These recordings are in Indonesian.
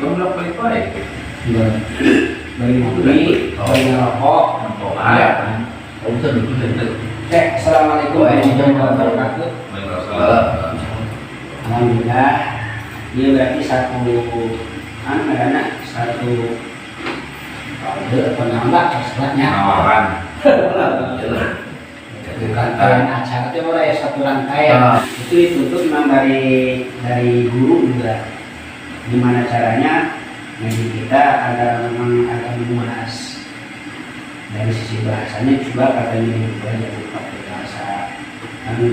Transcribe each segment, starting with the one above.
Jomblo baik-baik. Bagi ngopi, bagi ngerokok, Ya. Assalamualaikum warahmatullahi wabarakatuh. Alhamdulillah, ini berarti satu penambah setelahnya. Nawaran. Rangkaian acara itu mulai satu rangkaian. Itu ditutup memang dari guru juga. Gimana caranya? Jadi kita memang agak membahas dari sisi bahasanya, coba katanya juga jangan pakai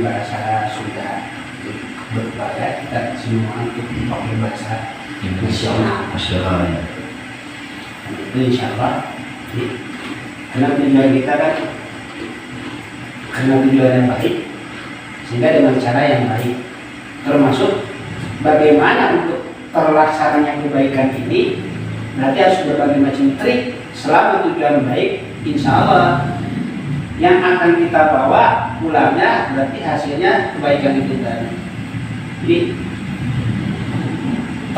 bahasa Sunda berbahaya, kita semua untuk pakai bahasa nasional. Dan itu insya Allah karena tujuan kita kan karena tujuan yang baik, sehingga dengan cara yang baik, termasuk bagaimana untuk terlaksananya kebaikan ini, berarti harus berbagai macam trik. Selama tujuan baik, insya Allah yang akan kita bawa pulangnya berarti hasilnya kebaikan itu tadi. Jadi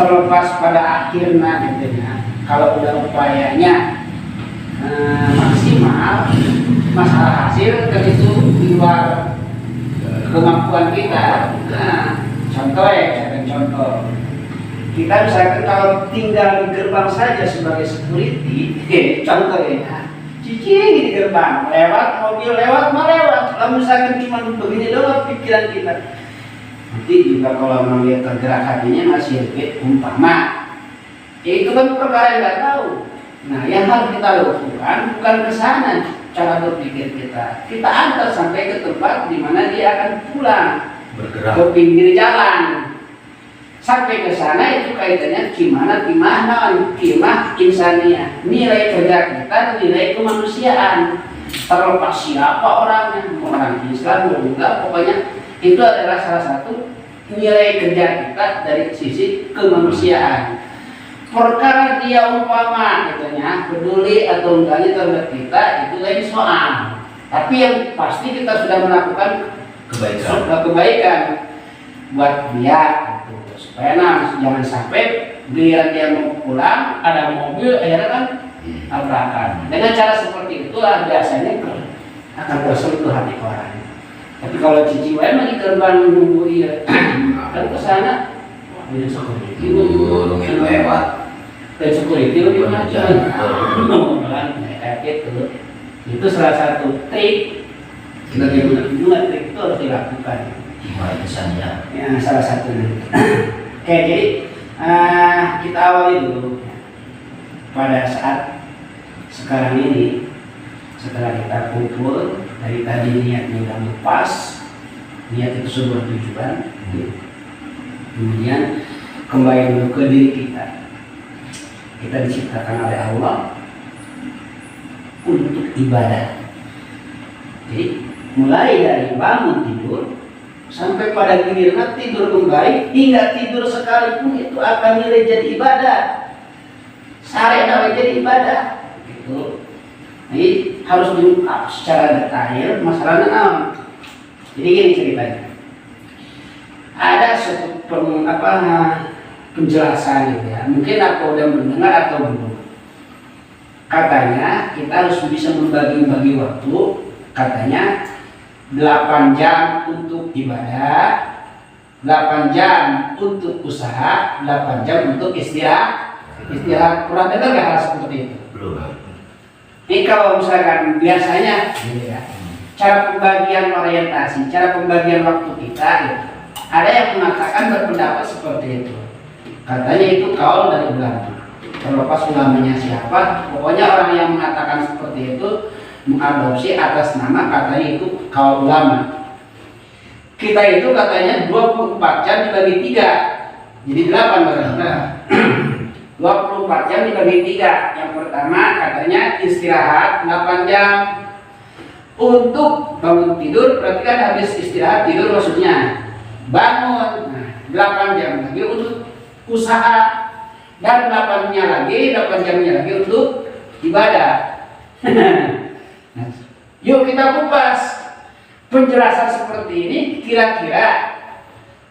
terlepas pada akhirnya intinya, kalau udah upayanya maksimal, masalah hasil kan itu di luar kemampuan kita. Contoh contoh kita misalkan kalau tinggal di gerbang saja sebagai security, contohnya cicing di gerbang, lewat mobil lewat kalau misalkan cuma begini doang pikiran kita, nanti juga kalau melihat tergerak hatinya masih lebih umpama itu kan perkara yang nggak tahu. Nah, yang harus kita lakukan bukan kesana cara berpikir kita antar sampai ke tempat di mana dia akan pulang, bergerak ke pinggir jalan. Sampai ke sana itu kaitannya kimah insaniah, nilai kerja kita, nilai kemanusiaan. Terlepas siapa orangnya, mau orang Islam mau enggak, pokoknya itu adalah salah satu nilai kerja kita dari sisi kemanusiaan. Perkara dia umpama katanya peduli atau enggaknya terhadap kita itu lain soal. Tapi yang pasti kita sudah melakukan kebaikan buat dia. Supaya jangan sampai giliran dia mau pulang ada mobil akhirnya kan tabrakan. Dengan cara seperti itulah biasanya akan tersentuh hati orang. Tapi kalau cici wae mah di gerbang nunggu iya kan ke sana ini security lewat dan security lebih macam kayak gitu. Itu salah satu trik. Bagaimana trik itu harus dilakukan. Gimana pesannya? Ya, salah satunya. Oke, jadi kita awali dulu pada saat sekarang ini, setelah kita kumpul dari tadi niatnya udah lepas, niat itu sebuah tujuan, kemudian kembali dulu ke diri kita. Kita diciptakan oleh Allah untuk ibadah. Jadi mulai dari bangun tidur sampai pada giliran tidur kembali, hingga tidur sekalipun itu akan nilai jadi ibadah. Sare namanya jadi ibadah. Gitu. Jadi harus diungkap secara detail masalahnya naon. Jadi gini ceritanya. Ada suatu penjelasan gitu ya. Mungkin aku udah mendengar atau belum. Katanya kita harus bisa membagi waktu. Katanya 8 jam untuk ibadah, 8 jam untuk usaha, 8 jam untuk istirahat. Pernah dengar nggak hal seperti itu? Belum. Ini kalau misalkan biasanya ya, cara pembagian orientasi, cara pembagian waktu kita gitu. Ada yang mengatakan berpendapat seperti itu. Katanya itu kaul dari ulama. Terlepas ulamanya siapa, pokoknya orang yang mengatakan seperti itu mengadopsi atas nama katanya itu kaul ulama. Kita itu katanya 24 jam dibagi 3, jadi 8 berarti. 24 jam dibagi 3. Yang pertama katanya istirahat 8 jam. Untuk bangun tidur berarti kan habis istirahat tidur maksudnya. Bangun 8 jam lagi untuk usaha, dan 8 jamnya lagi untuk ibadah. Yuk kita kupas penjelasan seperti ini kira-kira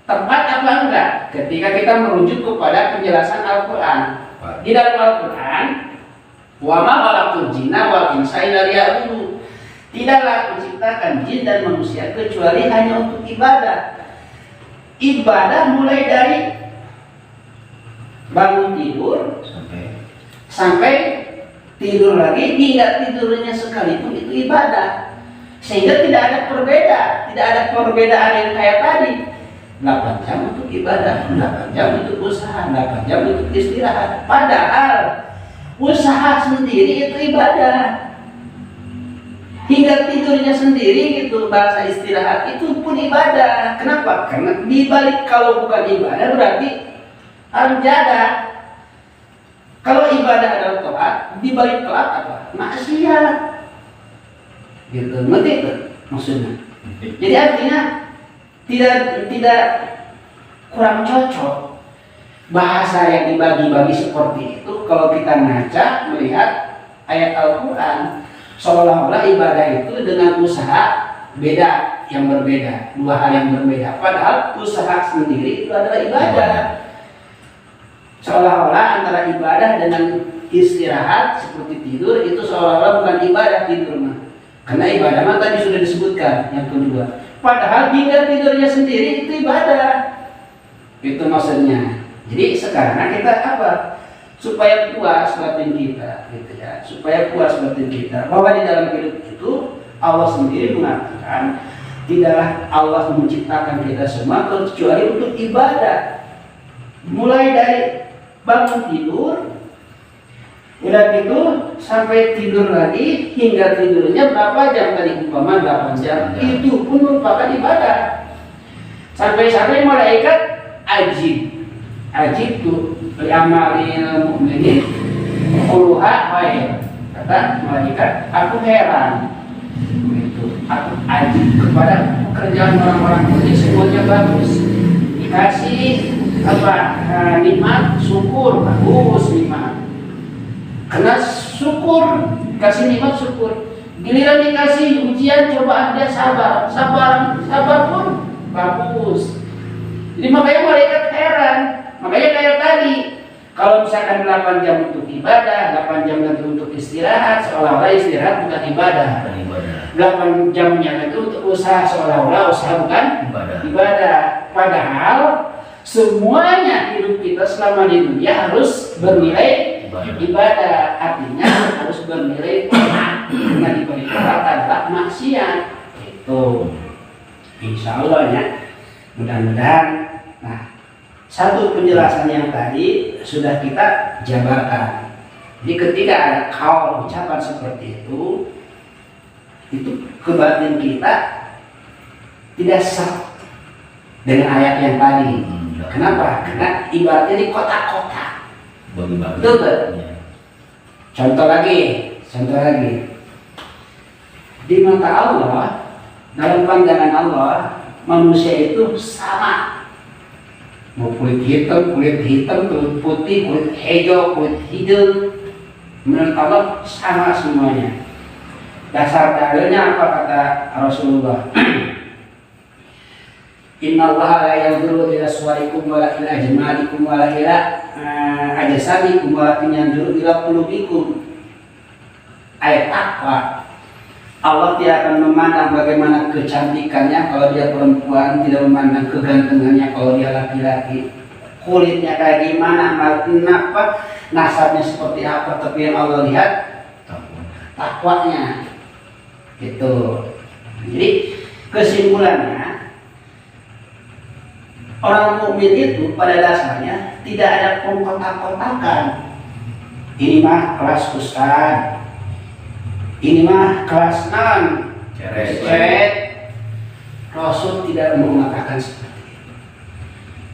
tepat apa enggak ketika kita merujuk kepada penjelasan Al-Quran. Di dalam Al-Quran, wa ma khalaqtul jinna wal insa illa liya'budun. Tidaklah menciptakan jin dan manusia kecuali hanya untuk ibadah. Ibadah mulai dari bangun tidur sampai tidur lagi, hingga tidurnya sekalipun itu ibadah. Sehingga tidak ada perbedaan yang kayak tadi. 8 jam untuk ibadah, 8 jam untuk usaha, 8 jam untuk istirahat. Padahal usaha sendiri itu ibadah. Hingga tidurnya sendiri gitu, bahasa istirahat itu pun ibadah. Kenapa? Karena dibalik kalau bukan ibadah berarti harus jaga. Kalau ibadah adalah taat, dibalik taat apa? Maksiat. Gitu, ngerti itu maksudnya. Jadi artinya tidak kurang cocok bahasa yang dibagi-bagi seperti itu kalau kita ngaca melihat ayat Al-Quran. Seolah-olah ibadah itu dengan usaha beda, yang berbeda, dua hal yang berbeda. Padahal usaha sendiri itu adalah ibadah. Seolah-olah antara ibadah dengan istirahat seperti tidur itu seolah-olah bukan ibadah tidur mah. Karena ibadah mah tadi sudah disebutkan yang kedua. Padahal hingga tidurnya sendiri itu ibadah. Itu maksudnya. Jadi sekarang kita apa? Supaya puas batin kita, gitu ya. Supaya puas batin kita bahwa di dalam hidup itu Allah sendiri mengatakan tidaklah Allah menciptakan kita semua kecuali untuk ibadah. Mulai dari bangun tidur, udah gitu sampai tidur lagi, hingga tidurnya berapa jam tadi, umpama 8 jam, itu pun merupakan ibadah. Sampai-sampai malaikat ajib tuh li'amalil mu'minin quluha khair. Kata malaikat, aku heran itu, aku ajib kepada pekerjaan orang-orang ini, semuanya bagus, dikasih nikmat, syukur, bagus nikmat. Karena syukur, kasih nikmat syukur. Giliran dikasih ujian cobaan dia sabar pun bagus. Jadi makanya malaikat heran. Makanya kayak tadi, kalau misalkan 8 jam untuk ibadah, 8 jam nanti untuk istirahat, seolah-olah istirahat bukan ibadah. 8 jamnya itu untuk usaha, seolah-olah usaha bukan ibadah. Padahal semuanya hidup kita selama di dunia harus bernilai ibadah. Artinya harus bernilai taat. Karena dibalik taat adalah maksiat. Itu insya Allah ya. Mudah-mudahan. Nah, satu penjelasan yang tadi sudah kita jabarkan. Jadi ketika ada kaul ucapan seperti itu ke batin kita tidak sah dengan ayat yang tadi. Kenapa? Karena ibaratnya di kotak-kotak. Betul. Contoh lagi. Di mata Allah, dalam pandangan Allah, manusia itu sama. Mau kulit hitam, kulit putih, kulit hijau, kulit hijau, menurut Allah sama semuanya. Dasar dalilnya apa kata Rasulullah? Inna Allah la yanzuru ila suwarikum wala ila ajmalikum wala ila ajsamikum walakin yanzuru ila qulubikum. Ayat takwa. Allah tidak akan memandang bagaimana kecantikannya kalau dia perempuan, tidak memandang kegantengannya kalau dia laki-laki, kulitnya kayak gimana, kenapa, nasabnya seperti apa, tapi yang Allah lihat takwanya gitu. Jadi kesimpulannya, orang mukmin itu pada dasarnya tidak ada pengkotak-kotakan. Ini mah kelas ustad, ini mah kelas 6 ceret. Rasul tidak mengatakan seperti itu.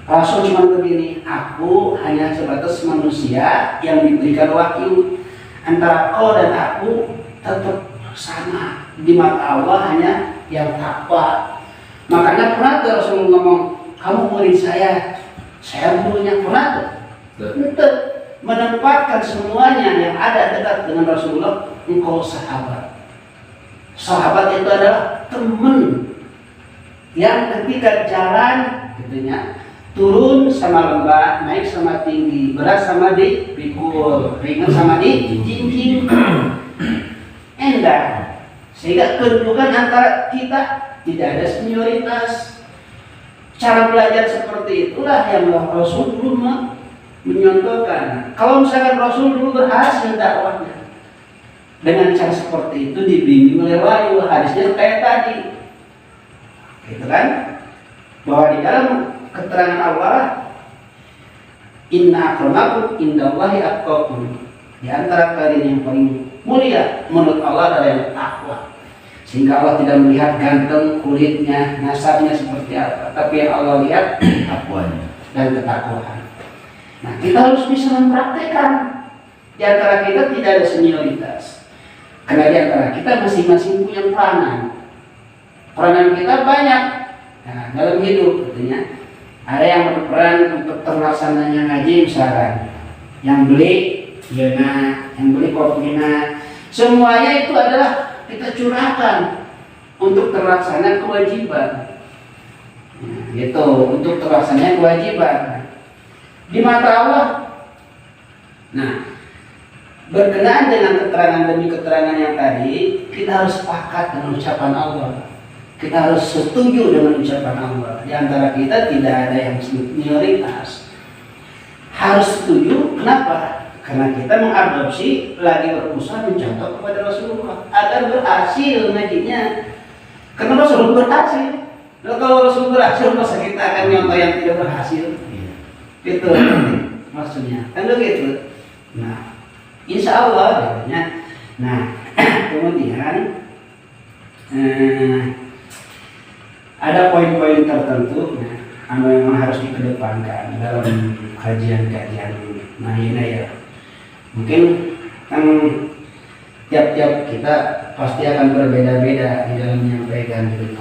Rasul cuma begini, aku hanya sebatas manusia yang diberikan wahyu. Antara kau dan aku tetap sama. Di mata Allah hanya yang takwa. Makanya pernah tuh Rasul ngomong, kamu murid saya gurunya. Pernah tuh? Betul. Menempatkan semuanya yang ada dekat dengan Rasulullah, engkau sahabat. Sahabat itu adalah teman yang ketika jalan, gitunya, turun sama lembah, naik sama tinggi, berat sama dipikul, ringan sama dijinjing. Endah. Sehingga kedudukan antara kita tidak ada senioritas. Cara belajar seperti itulah yang Rasul dulu menyontohkan. Kalau misalkan Rasul dulu berhasil dakwahnya dengan cara seperti itu, dibimbing oleh wahyu, hadisnya kayak tadi, gitu kan? Bahwa di dalam keterangan Allah, inna akramakum indallahi atqakum, di antara kalian yang paling mulia menurut Allah adalah yang takwa. Sehingga Allah tidak melihat ganteng, kulitnya, nasabnya seperti apa, tapi yang Allah lihat takwanya dan ketakwaan. Nah, kita harus bisa mempraktekkan. Di antara kita tidak ada senioritas, karena di antara kita masing-masing punya peranan. Peranan kita banyak. Nah, dalam hidup katanya ada yang berperan untuk terlaksananya ngaji misalkan, yang beli yang beli kopinya, semuanya itu adalah kita curahkan untuk terlaksana kewajiban. Nah, gitu, untuk terlaksananya kewajiban di mata Allah. Nah, berkenaan dengan keterangan demi keterangan yang tadi, kita harus sepakat dengan ucapan Allah. Kita harus setuju dengan ucapan Allah. Di antara kita tidak ada yang senioritas. Harus setuju. Kenapa? Karena kita mengadopsi, lagi berusaha mencontoh kepada Rasulullah agar berhasil ngajinya. Karena Rasulullah berhasil. Nah, kalau Rasulullah berhasil, masa kita akan nyontoh yang tidak berhasil? Gitu maksudnya. Kan begitu. Nah, insya Allah katanya. Nah, kemudian ada poin-poin tertentu yang memang harus dikedepankan dalam kajian-kajian mahina ya. Mungkin kan tiap-tiap kita pasti akan berbeda-beda di dalam menyampaikan gitu.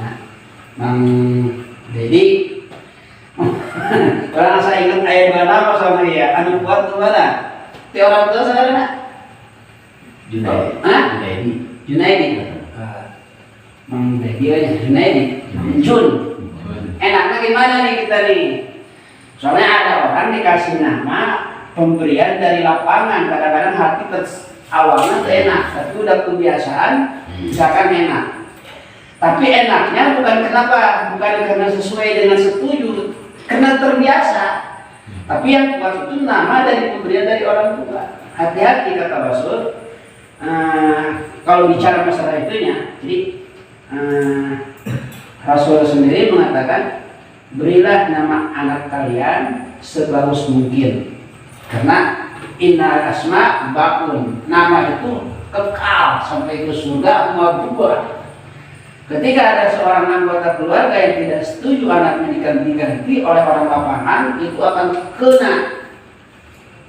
Mang Dedi, kalau saya ingat ayat mana sama ya, anu kuat tuh mana? Ti orang tua saya mana? Junaidi. Mang Dedi aja, Junaidi. Jun. Enaknya gimana nih kita nih? Soalnya ada orang dikasih nama pemberian dari lapangan, kadang-kadang hati awalnya enak, tapi udah kebiasaan, misalkan enak. Tapi enaknya bukan karena sesuai dengan setuju, karena terbiasa. Tapi yang kuat itu nama dari pemberian dari orang tua. Hati-hati kata Rasul. Kalau bicara masalah itunya, jadi Rasul sendiri mengatakan, berilah nama anak kalian sebagus mungkin. Karena innal asma bakun, nama itu kekal sampai ke surga mau berubah. Ketika ada seorang anggota keluarga yang tidak setuju anaknya diganti-ganti oleh orang lapangan, itu akan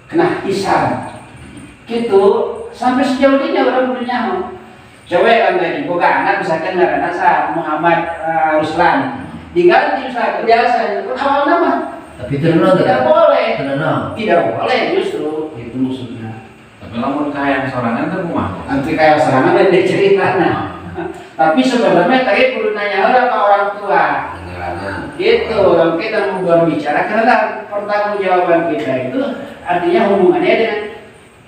kena hisab. Gitu sampai sejauh ini orang punya cewek kan dari boga anak misalkan nggak ada Muhammad Ruslan diganti misalkan biasa itu awal nama. Tapi tidak boleh. Tidak boleh justru itu maksudnya. Tapi lamun kayak sorangan tuh mah. Nanti kayak sorangan dan diceritakan. Tapi sebenarnya tadi perlu nanya orang tua. Gitu, kalau kita mau berbicara karena pertanggungjawaban kita itu artinya hubungannya dengan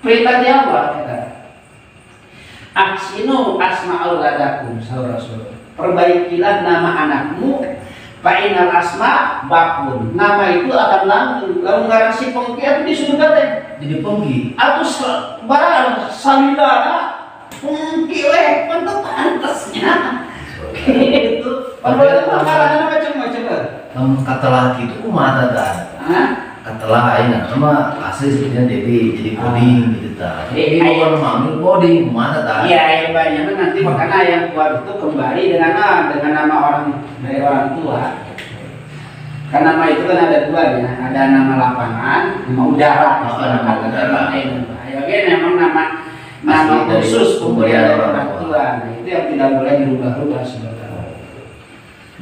perintah Allah kita. Aksinu asma'auladakum Rasul. Perbaikilah nama anakmu. Fa'inal asma bakun. Nama itu akan langgeng. Kalau ngaransi pengki itu di surga teh. Jadi pengki. Atau barang salidana pengki weh pantasnya. Gitu. Padahal makanan macam-macam. Kamu kata laki itu kumaha tah? Kata lain sama asli sebenarnya jadi coding gitu tah. Jadi bukan mami coding mana tah? Iya, yang banyak nanti makanya yang kuat itu kembali dengan nama orang dari orang tua. Karena nama itu kan ada duanya, ada nama lapangan, nama udara, nama udara. Ya memang nama khusus pemberian dari orang tua. Nah, itu yang tidak boleh dirubah-rubah sebenarnya.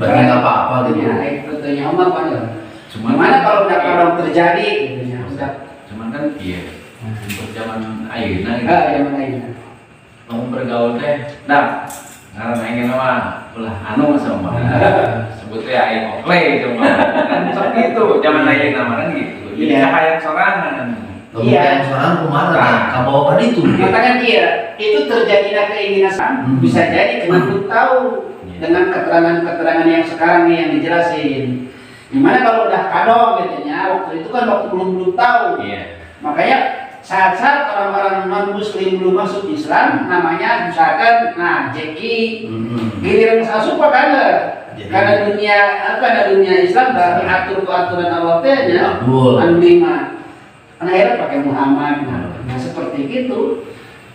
Berarti nggak apa-apa gitu. Ya, itu tanya Om apa ya? Gimana kalau udah orang terjadi? Cuman kan iya. Untuk zaman ayeuna zaman ayeuna. Mau bergaul teh, nah Karena ingin nama ulah anu sama sebutnya aing ople cuma kan seperti itu zaman aing nama kan gitu. Jadi cahaya sorangan. Kemudian seorang kumaha kabawa kan itu. Makanya dia itu terjadilah keinginan bisa jadi karena belum tahu dengan keterangan-keterangan yang sekarang nih yang dijelasin. Gimana kalau udah kadong gitu ya, waktu itu kan waktu belum tahu. Makanya saat-saat orang-orang non-muslim belum masuk Islam, namanya misalkan, nah Jeki, giliran masuk kan karena dunia Islam baru atur aturan Allah nya, lima, akhirnya pakai Muhammad, nah seperti itu,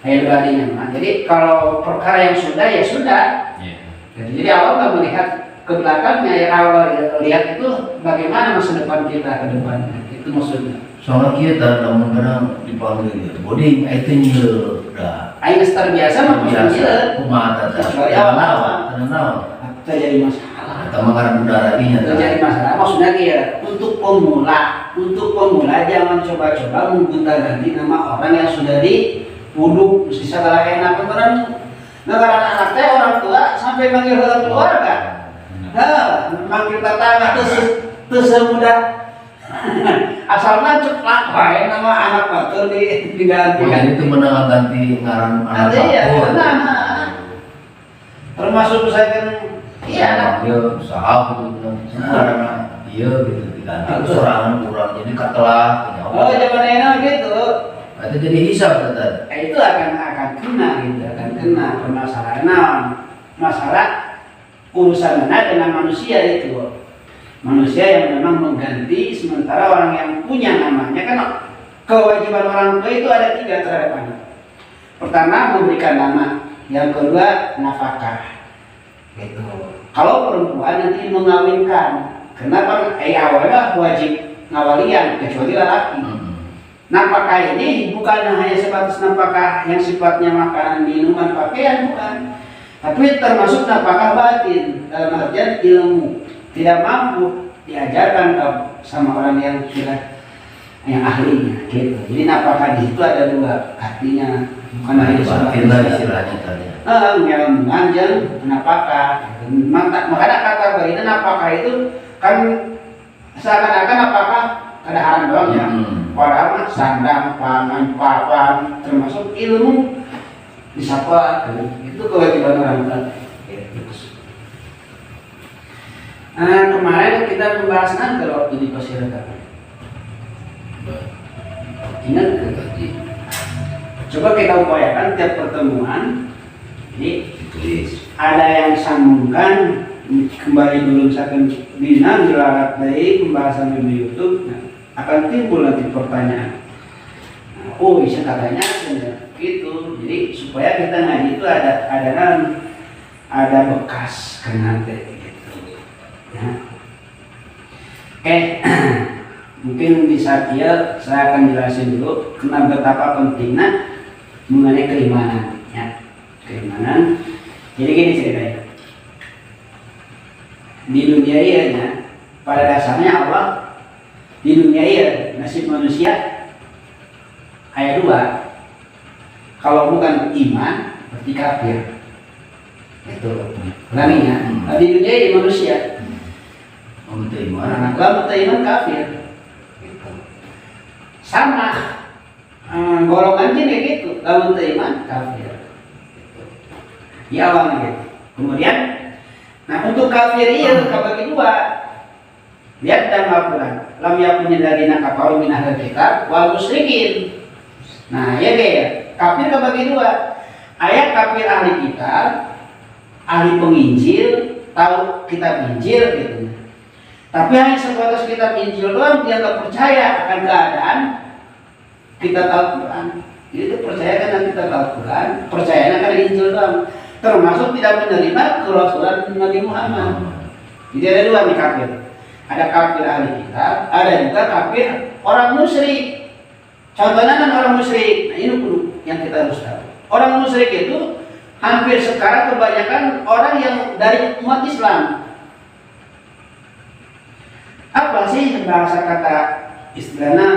nah, jadi kalau perkara yang sudah ya sudah, jadi Allah nggak melihat ke belakangnya, ya Allah lihat itu bagaimana masa depan kita ke depannya, itu maksudnya. Soalnya kita kadang-kadang dipanggil gitu, boding, itu nyel, dah. Aing terbiasa mah biasa, kumaha tata, tenang, terjadi masalah. Kita mengarang udara ini, terjadi masalah. Maksudnya dia untuk pemula jangan coba-coba mengganti nama orang yang sudah dipuduk, mesti segala enak. Beneran negara anak teh orang tua sampai manggil orang keluarga. Nah, manggil tetangga terus mudah. Asalnya cepat baik nama anak batur diganti. Jadi itu menang ganti ngaran anak batur. Termasuk saya kan iya dia usaha gitu karena dia gitu diganti sorangan kurang jadi katelah. Oh zaman enak gitu. Itu jadi hisab tetap. Itu akan kena gitu, akan kena permasalahan. Nah, masalah urusan mana dengan manusia itu. Manusia yang memang mengganti sementara orang yang punya namanya kan kewajiban orang tua itu ada 3 terhadap anak. Pertama memberikan nama, yang kedua nafkah. Gitu. Kalau perempuan nanti mengawinkan, kenapa awalnya wajib ngawalian kecuali lelaki. Nafkah ini bukan hanya sebatas nafkah yang sifatnya makanan, minuman, pakaian, bukan. Tapi termasuk nafkah batin dalam artian ilmu. Tidak mampu diajarkan sama orang yang sudah yang ahlinya gitu. Jadi nafkah di situ ada 2 artinya, bukan hanya batin lah istilahnya tadi. Yang menganjal nafkah. Makanya kata bagi nafkah itu kan seakan-akan apakah ada haram doang ya. Padahal sandang, pangan, papan, termasuk ilmu disapa itu kewajiban orang tua. Kemarin kita membahas nanti waktu di Pasir Rekaman. Ingat ke? Coba kita upayakan tiap pertemuan. Jadi ada yang sambungkan kembali dulu misalkan Dina dilarat dari pembahasan di YouTube, nah, akan timbul nanti pertanyaan. Oh bisa katanya gitu. Jadi supaya kita ngaji itu ada bekas kan nanti. Ya. Oke, mungkin di saat dia saya akan jelasin dulu kenapa betapa pentingnya mengenai keimanan. Ya. Keimanan. Jadi gini ceritanya. Di dunia ini, pada dasarnya Allah di dunia ini nasib manusia ayat 2. Kalau bukan iman, berarti kafir. Itu ulanginya. Di dunia ini manusia. Kalau iman kafir, sama golongan jenis gitu. Kalau iman kafir, ya awalnya gitu. Kemudian, nah untuk kafir ini terbagi 2. Lihat dalam Al-Quran. Lam yakunil ladzina kafaru min ahlil kitab wal musyrikin. Nah ya kayak kafir terbagi 2. Ayat kafir ahli kitab, ahli penginjil, tahu kitab Injil gitu. Tapi hanya sebatas kitab Injil doang, dia nggak percaya akan keadaan kitab Al-Quran. Jadi itu percaya karena kitab Al-Quran, percayanya karena Injil doang. Termasuk tidak menerima kerasulan Nabi Muhammad. Jadi ada 2 nih kafir. Ada kafir ahli kitab, ada juga kafir orang musyrik. Contohnya kan orang musyrik. Nah ini dulu yang kita harus tahu. Orang musyrik itu hampir sekarang kebanyakan orang yang dari umat Islam. Apa sih bahasa kata istilahnya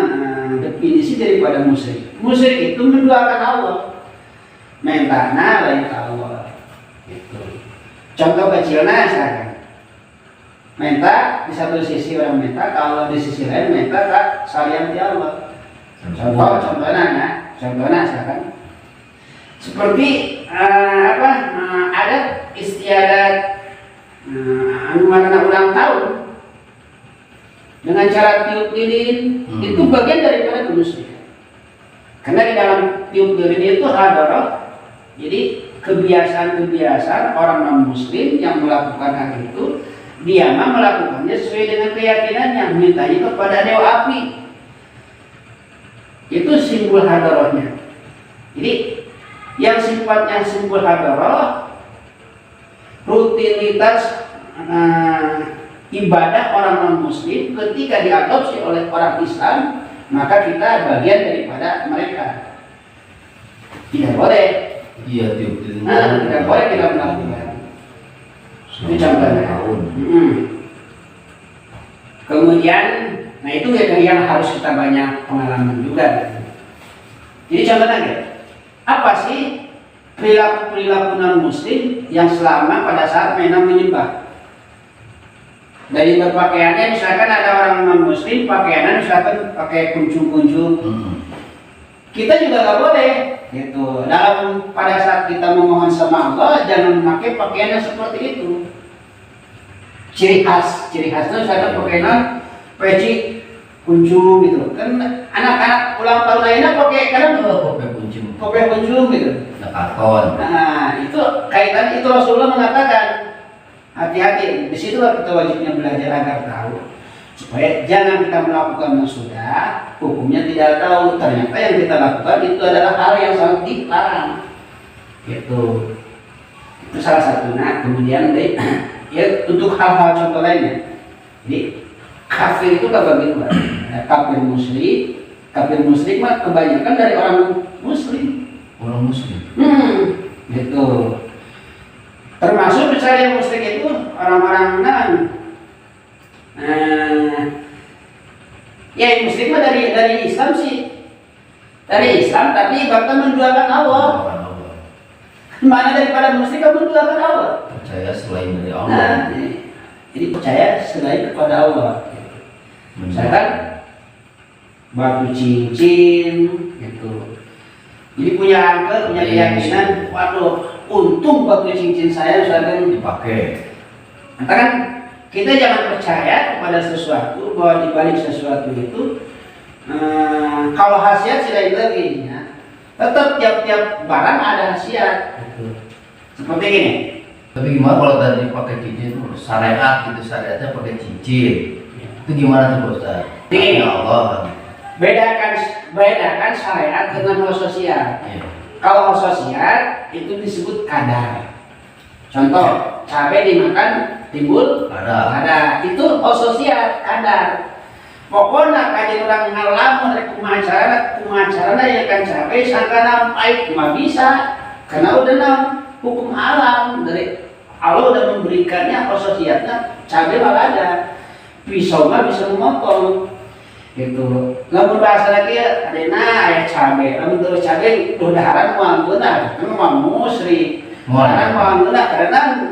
definisi daripada musyrik? Musyrik itu menduakan Allah, mentana lain Allah. Gitu. Contoh kecilnya misalkan minta di satu sisi orang minta, kalau di sisi lain minta tak salian ti Allah. Contohnya misalkan seperti adat istiadat anu makna ulang tahun dengan cara tiup lilin, itu bagian daripada kemusyrikan. Karena di dalam tiup lilin itu ada, jadi kebiasaan-kebiasaan orang non-muslim yang melakukan hal itu, dia mah melakukannya sesuai dengan keyakinannya, mintanya kepada dewa api. Itu simbol hadarohnya. Jadi yang sifatnya simbol hadaroh, rutinitas ibadah orang non-muslim ketika diadopsi oleh orang Islam, maka kita bagian daripada mereka. Tidak boleh. Iya, tiup lilin. Tidak boleh kita melakukan. Itu contohnya. Kemudian, nah itu yang harus kita banyak pengalaman juga. Jadi contohnya, apa sih perilaku non-muslim yang selama pada saat mereka menyembah? Dari berpakaiannya, misalkan ada orang non-muslim pakaiannya misalkan pakai kuncung-kuncung, kita juga nggak boleh. Gitu. Dalam pada saat kita memohon sama Allah, jangan memakai pakaiannya seperti itu. Ciri khasnya misalkan pakaian peci kuncung gitu. Kan anak-anak ulang tahun lainnya pakai pakai kuncung gitu. Karton. Nah, itu kaitan itu Rasulullah mengatakan hati-hati. Di situlah kita wajibnya belajar agar tahu supaya jangan kita melakukan yang sudah hukumnya tidak tahu, ternyata yang kita lakukan itu adalah hal yang sangat dilarang. Gitu. Itu salah satunya. Kemudian ya untuk hal-hal contoh lainnya. Jadi kafir itu terbagi dua. Kafir muslim mah kebanyakan dari orang muslim. Orang muslim. Gitu. Termasuk misalnya muslim itu orang-orang ya muslim mah dari Islam sih. Dari Islam tapi bahkan menduakan Allah. Mana daripada muslim kamu menduakan Allah? Percaya selain dari Allah. Jadi percaya selain kepada Allah. Misalkan batu cincin gitu. Jadi punya angker, punya keyakinan, waduh, untung batu cincin saya misalkan dipakai. Kan kita jangan percaya kepada sesuatu bahwa dibalik sesuatu itu kalau khasiat sih lain lagi ya. Tetap tiap-tiap barang ada khasiat. Seperti ini. Tapi gimana kalau tadi pakai cincin syariat gitu, syariatnya pakai cincin. Itu gimana tuh Ustaz? Ya Allah. Bedakan syariat dengan khososiyat. Kalau khososiyat itu disebut kadar. Contoh, cabai dimakan timbul ada. Itu khososiyat kadar. Pokoknya kajian orang ngalamun dari kumacarana ya kan cabai sangka nampai cuma bisa karena udah hukum alam dari Allah udah memberikannya khososiyatnya. Cabai malah ada, pisau mah bisa memotong. Gitu. Lamun bahasa lagi ya, adena ayah cabai. Lamun terus cabai dodaran muang guna, kan muang musri. Muang guna karena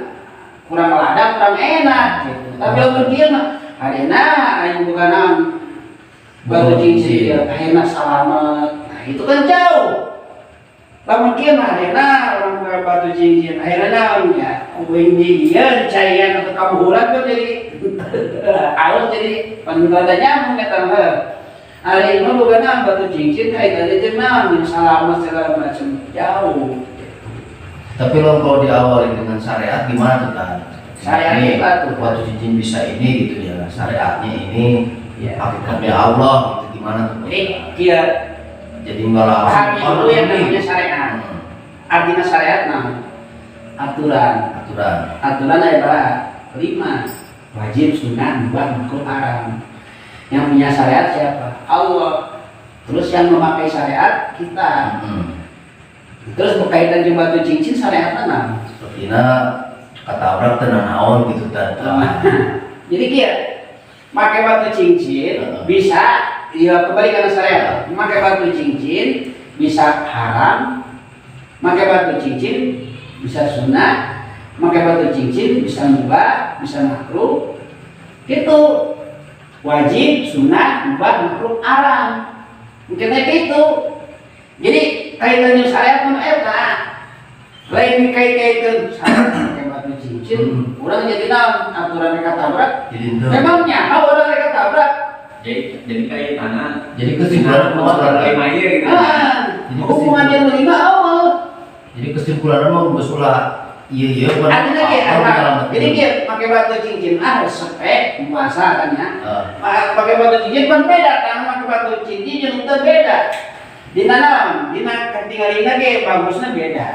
kurang lada, kurang enak. Gitu. Tapi lamun dia mah adena ayah bukanan baru cincin, akhirnya selamat. Nah itu kan jauh. Lamun dia mah adena orang buka batu cincin, akhirnya ya kuing dia cairan atau kabuhuran kan jadi harus jadi pengadanya mengatakan hari ini bukan batu cincin kaitannya jenam yang selamat segala macam jauh. Tapi kalau diawali dengan syariat gimana tuh kan? Syariat itu batu cincin bisa ini gitu ya, syariatnya ini hakikatnya Allah gitu gimana tuh? Jadi malah kami dulu yang namanya syariat. Artinya syariat aturan adalah 5 wajib, sunnah, mubah, makruh, haram. Yang punya syariat siapa? Allah. Terus yang memakai syariat kita. Terus berkaitan dengan batu cincin syariat mana? Sepertinya kata orang tenan naon gitu kan. Jadi pakai batu cincin bisa ya kembali karena syariat. Pakai batu cincin bisa haram. Pakai batu cincin bisa sunnah. Make batu cincin bisa mubah, bisa makruh. Itu wajib, sunat, mubah, makruh, haram. Mungkin itu. Jadi kaitannya saya pun eta. Lain kait-kaitan saya pakai batu cincin, orang jadi aturan mereka tabrak. Memangnya orang mereka tabrak. Jadi kayak tanah. Jadi kesimpulan Surat 5 iya gitu. Hubungan yang kelima awal. Jadi kesimpulan mau besulah iya Artinya jadi dia pakai batu cincin respek puasa kan ya. Pakai batu cincin kan beda kan, pakai batu cincin yang itu beda. Di nanam, di ketinggalin ge bagusnya beda.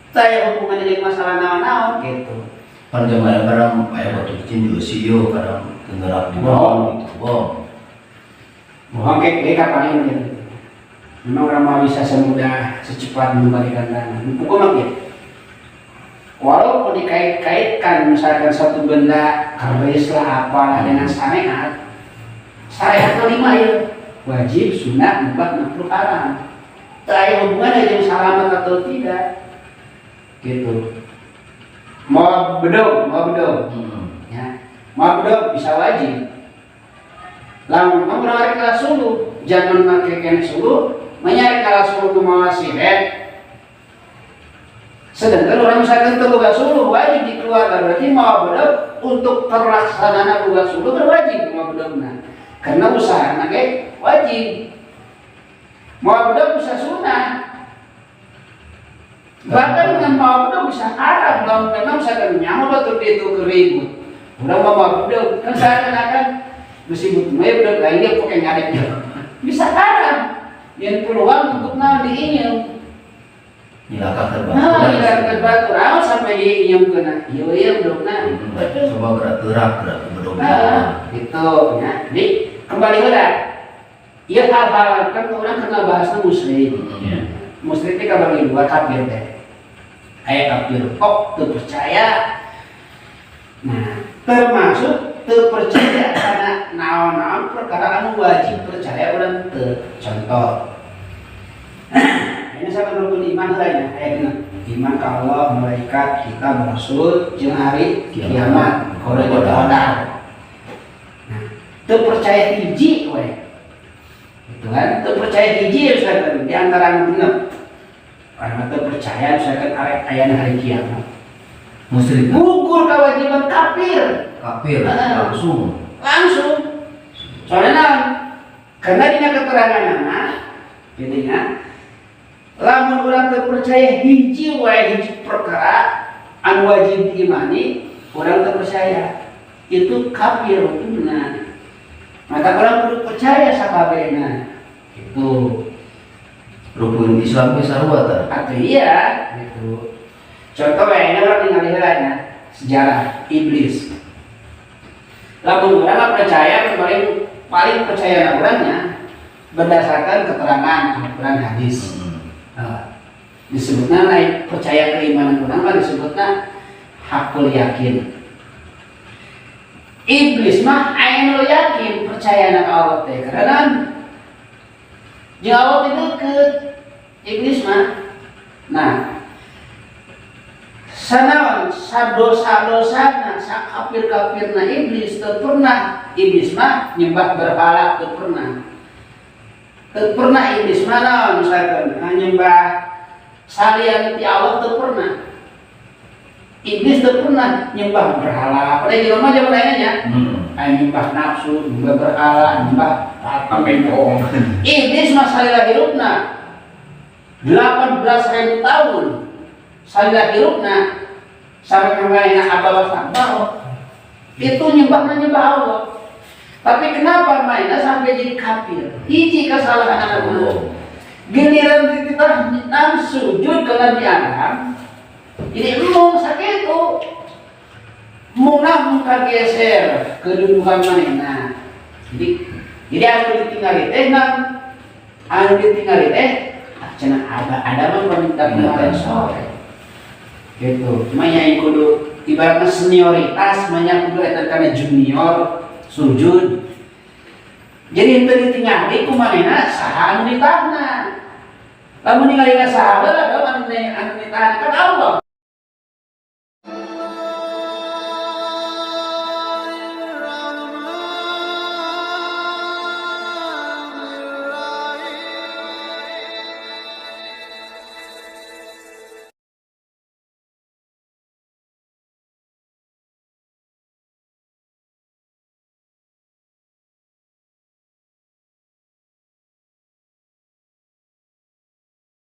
Saya hubungannya dengan masalah naon-naon gitu. Kan zaman kadang kayak batu cincin juga sio kadang tenggerak di bawah gitu. Bohong kayak kapan ini? Memang orang mau bisa semudah secepat mengembalikan tanah. Hukum apa ya? Walaupun dikait-kaitkan misalkan satu benda keris lah apalah dengan syariat kelima ya wajib, sunat, mubah, makruh, haram. Saya hubungannya dengan selamat atau tidak, gitu. Mau bedog, ya. Mau bedog bisa wajib. Lalu mengenai kelas sulu, jangan pakai kena sulu, menyari kelas sulu kemawasi sedangkan orang misalkan terbuka suluh wajib dikeluarkan, berarti mau bedog untuk terlaksana buka suluh berwajib mau bedogna karena usaha nake wajib. Mau bedog bisa sunat, bahkan dengan mau bedog bisa haram. Kalau memang misalkan nyawa betul itu keribut udah mau bedog kan seakan-akan mesti butuh bedog lain dia pakai ngadek bisa haram yang peluang untuk diinyam. Nyilakkan terbatu, sampai diinyam kena, iya bedogna. Coba gerak bedogna. Itu ya. Jadi kembali udah. Iya hal-hal kan orang kena bahasnya muslim. Muslim itu kabagi dua kafir teh. Ayat kafir kok terpercaya. Nah, termasuk terpercaya karena naon-naon perkara anu wajib percaya orang contoh. Ini saya rukun iman lainnya, ayat iman ke Allah, malaikat, kitab, rasul, jeung hari kiamat, qadar. Nah, terpercaya hiji we. Itu kan terpercaya hiji misalkan di antara benar. Karena terpercaya misalkan aya hari kiamat. Musyrik gugur kewajiban kafir langsung. Soalnya karena dina keterangan anak gitu ya. Lamun orang terpercaya hiji wae hiji perkara anu wajib diimani, orang terpercaya itu kafir hukumna. Maka orang perlu percaya sakabehna. Itu rukun Islam ge sarua tah. Atuh iya gitu. Contoh wae orang ningali heulanya sejarah iblis. Lamun orang percaya paling percaya orangnya berdasarkan keterangan Al-Qur'an hadis. Disebutnya naik percaya keimanan orang kan disebutnya hakul yakin. Iblis mah ainul yakin percaya nak Allah teh karena jawab itu ke iblis mah. Nah, sanaon sadosa-dosana sakafir-kafirna iblis teu pernah iblis mah nyembah berhala teu pernah. Pernah iblis mana misalkan nyembah salian ti Allah teu pernah. Iblis teu pernah nyembah berhala. Pada jelema zaman lainnya nyembah nafsu, nyembah berhala, nyembah pamengkong. Iblis mah salila hirupna 18.000 tahun. Salila hirupna sampai kemarin abawas tambah. Itu nyembah Allah. Tapi kenapa mainnya sampai jadi kafir? Hiji kesalahan anak dulu. Giliran kita sujud ke Nabi Adam, jadi emong sakit itu, emong kageser kedudukan mana. Jadi anu ditinggali teh anu ditinggali teh, cenah ada mah minta kemarin sore. Gitu. Cuma yang kudu ibaratnya senioritas, banyak kudu eta kana junior. Sujud. Jadi itu ditinggali kumanehna saha anu ditahna. Lamun ningali saha anu ditahna kan Allah